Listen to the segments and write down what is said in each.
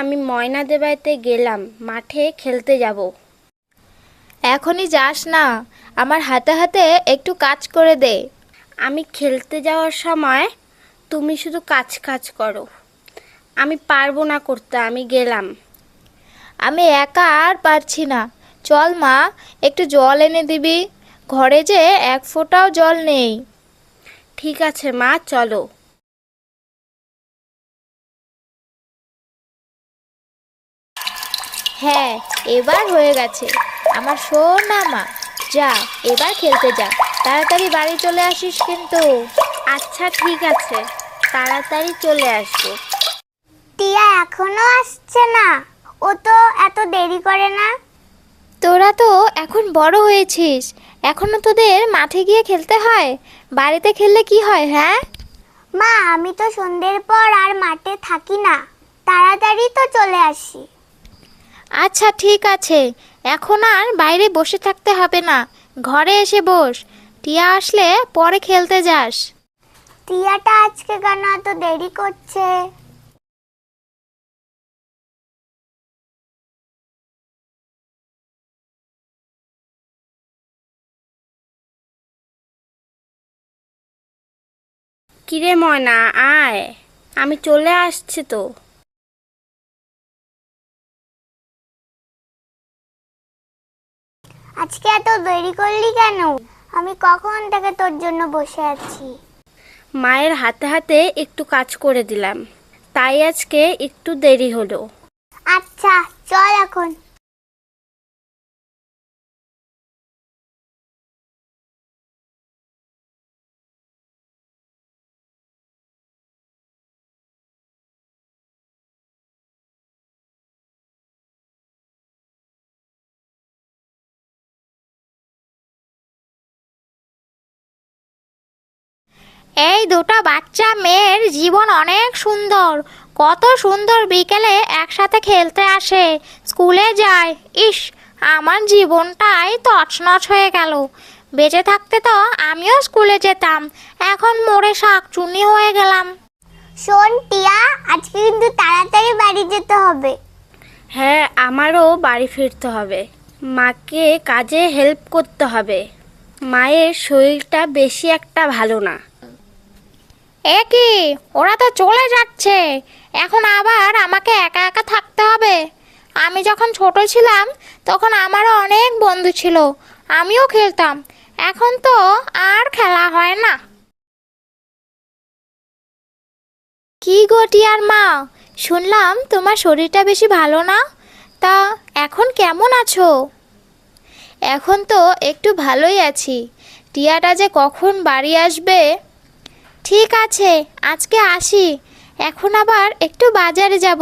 আমি ময়নাদের বাড়িতে গেলাম, মাঠে খেলতে যাব। এখনই যাস না, আমার হাতে হাতে একটু কাজ করে দে। আমি খেলতে যাওয়ার সময় তুমি শুধু কাজ কাজ করো, আমি পারবো না করতে, আমি গেলাম। আমি একা আর পারছি না, চল মা, একটু জল এনে দিবি, ঘরে যে এক ফোঁটাও জল নেই। ঠিক আছে মা, চলো। হ্যাঁ, এবার হয়ে গেছে আমার সোনা মা। যা, এবার খেলতে যা, তাড়াতাড়ি বাড়ি চলে আসিস কিন্তু। আচ্ছা ঠিক আছে, তাড়াতাড়ি চলে আসবো। টিয়া এখনো আসছে না? ও তো এত দেরি করে না। তোরা তো এখন বড় হয়েছিস, এখনো তোদের মাঠে গিয়ে খেলতে হয়? বাড়িতে খেললে কি হয়? হ্যাঁ মা, আমি তো সন্ধ্যের পর আর মাঠে থাকি না, তাড়াতাড়ি তো চলে আসি। আচ্ছা ঠিক আছে, এখন আর বাইরে বসে থাকতে হবে না, ঘরে এসে বস, টিয়া আসলে পরে খেলতে যাস। টিয়াটা আজকে কেন এত দেরি করছে? কিরে ময়না, আয়, আমি চলে আসছি তো। আজকে এত দেরি করলি কেন? আমি কখন থেকে তোর জন্য বসে আছি। মায়ের হাতে হাতে একটু কাজ করে দিলাম, তাই আজকে একটু দেরি হলো। আচ্ছা চল এখন। এই দুটো বাচ্চা মেয়ের জীবন অনেক সুন্দর, কত সুন্দর বিকেলে একসাথে খেলতে আসে, স্কুলে যায়। ইস, আমার জীবনটাই তছনছ হয়ে গেল। বেঁচে থাকতে তো আমিও স্কুলে যেতাম, এখন মরে শাকচুন্নি হয়ে গেলাম। শোন টিয়া, আজকে কিন্তু তাড়াতাড়ি বাড়ি যেতে হবে। হ্যাঁ, আমারও বাড়ি ফিরতে হবে, মাকে কাজে হেল্প করতে হবে। মায়ের শরীরটা বেশি একটা ভালো না। এ কি, ওরা তো চলে যাচ্ছে, এখন আবার আমাকে একা একা থাকতে হবে? আমি যখন ছোট ছিলাম তখন আমারও অনেক বন্ধু ছিল, আমিও খেলতাম, এখন তো আর খেলা হয় না। কি গো টিয়ার মা, শুনলাম তোমার শরীরটা বেশি ভালো না, তা এখন কেমন আছো? এখন তো একটু ভালোই আছি, টিয়াটা যে কখন বাড়ি আসবে। ঠিক আছে, আজকে আসি, এখন আবার একটু বাজারে যাব।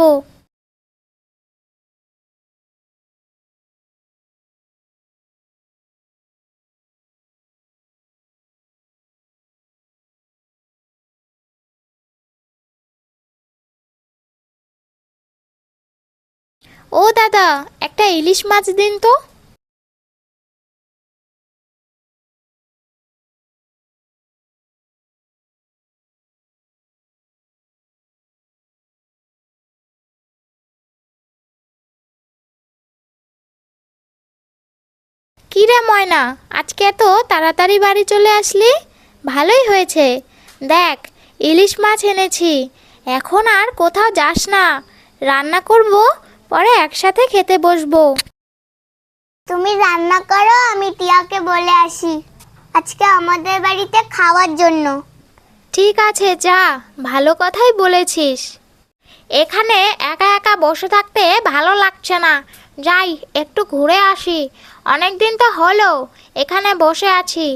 ও দাদা, একটা ইলিশ মাছ দিন তো। কি রে ময়না, আজকে এত তাড়াতাড়ি বাড়ি চলে আসলি? ভালোই হয়েছে, দেখ ইলিশ মাছ এনেছি, এখন আর কোথাও যাস না, রান্না করব, পরে একসাথে খেতে বসবো। তুমি রান্না করো, আমি টিয়াকে বলে আসি আজকে আমাদের বাড়িতে খাওয়ার জন্য। ঠিক আছে যা, ভালো কথাই বলেছিস। এখানে একা একা বসে থাকতে ভালো লাগছে না, যাই একটু ঘুরে আসি, অনেক দিন তো হলো এখানে বসে আছি।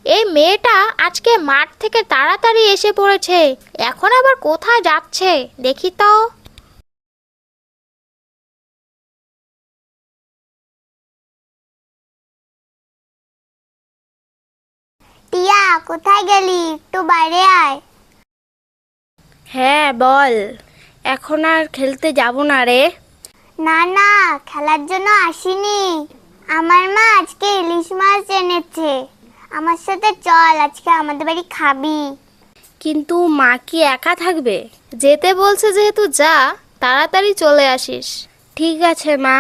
এই মেয়েটা আজকে মাঠ থেকে তাড়াতাড়ি এসে পড়েছে, এখন আবার কোথায় যাচ্ছে দেখি তো। টিয়া কোথায় গেলি? একটু বাইরে আয়। হ্যাঁ বল, এখন আর খেলতে যাব না রে। না না, খেলার জন্য আসিনি। আমার মা আজকে ইলিশ মাছ এনেছে। আমার সাথে চল, আজকে আমাদের বাড়ি খাবি। কিন্তু মা কি একা থাকবে? যেতে বলছে যেহেতু যা, তাড়াতাড়ি চলে আসিস। ঠিক আছে মা।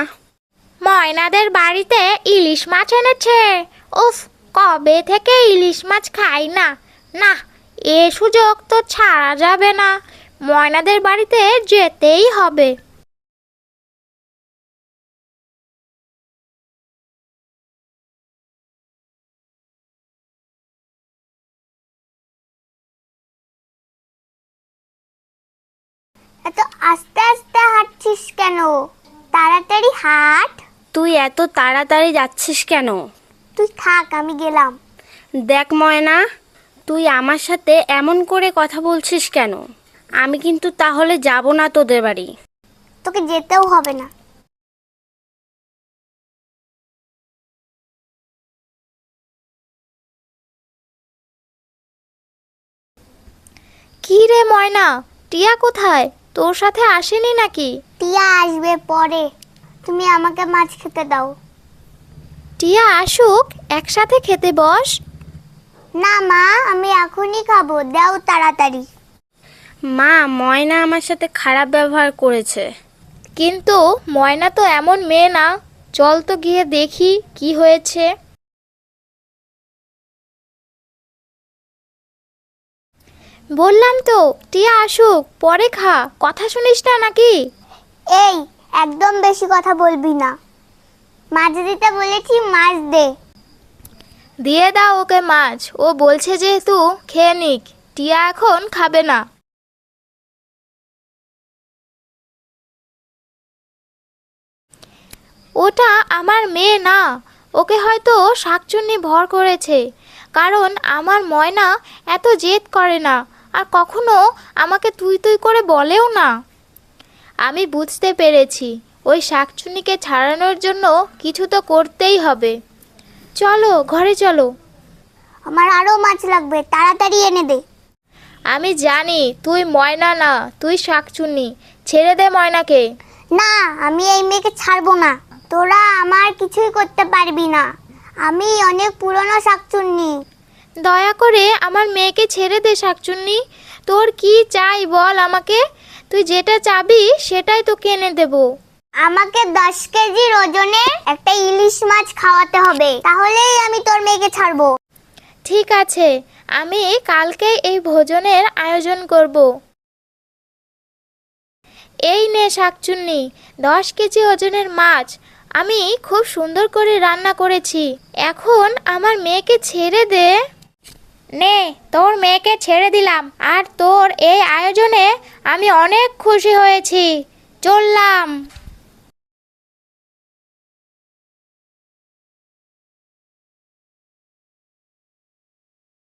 ময়নাদের বাড়িতে ইলিশ মাছ এনেছে। উফ, কবে থেকে ইলিশ মাছ খাই না। না, এ সুযোগ তো ছাড়া যাবে না। ময়নাদের বাড়িতে যেতেই হবে। এত আস্তে আস্তে হাঁটছিস কেন? তাড়াতাড়ি হাঁট। তুই এত তাড়াতাড়ি যাচ্ছিস কেন? তুই থাক, আমি গেলাম। দেখ ময়না, তুই আমার সাথে এমন করে কথা বলছিস কেন? আমি কিন্তু তাহলে যাব না তোদের বাড়ি। তোকে যেতেও হবে না। কি রে ময়না, টিয়া কোথায়? তোর সাথে আসেনি নাকি? টিয়া আসবে পরে। তুমি আমাকে মাছ খেতে দাও। টিয়া আসুক, একসাথে খেতে বস। না মা, আমি এখনই খাবো, দাও তাড়াতাড়ি। মা, ময়না আমার সাথে খারাপ ব্যবহার করেছে। কিন্তু ময়না তো এমন মেয়ে না। চল তো গিয়ে দেখি কি হয়েছে। বললাম তো টিয়া আসুক, পরে খা। কথা শুনিস না নাকি? এই, একদম বেশি কথা বলবি না। মাছ দিতে বলেছি, মাছ দে। দিয়ে দাও ওকে মাছ। ও বলছে যেহেতু খেয়ে নিক। টিয়া এখন খাবে না। ওটা আমার মেয়ে না। ওকে হয়তো শাকচুন্নি ভর করেছে। কারণ আমার ময়না এত জেদ করে না, আর কখনো আমাকে তুই তুই করে বলেও না। আমি বুঝতে পেরেছি, ওই শাকচুন্নিকে ছাড়ানোর জন্য কিছু তো করতেই হবে। চলো ঘরে চলো। আমার আরো মাছ লাগবে, তাড়াতাড়ি এনে দে। আমি জানি তুই ময়না না, তুই শাকচুন্নি। ছেড়ে দে ময়নাকে। না, আমি এই মেয়েকে ছাড়বো না। তোরা আমার কিছুই করতে পারবি না। আমি অনেক পুরনো শাকচুন্নি। দয়া করে আমার মেয়েকে ছেড়ে দে শাকচুন্নি। তোর কি চাই বল আমাকে। তুই যেটা চাবি সেটাই তোকে এনে দেব। আমাকে 10 কেজির ওজনের একটা ইলিশ মাছ খাওয়াতে হবে, তাহলেই আমি তোর মেয়েকে ছাড়বো। ঠিক আছে, আমি কালকে এই ভোজনের আয়োজন করব। এই নে শাকচুন্নি, 10 কেজি ওজনের মাছ। আমি খুব সুন্দর করে রান্না করেছি। এখন আমার মেয়েকে ছেড়ে দে। নে, তোর মেয়েকে ছেড়ে দিলাম। আর তোর এই আয়োজনে আমি অনেক খুশি হয়েছি। চললাম।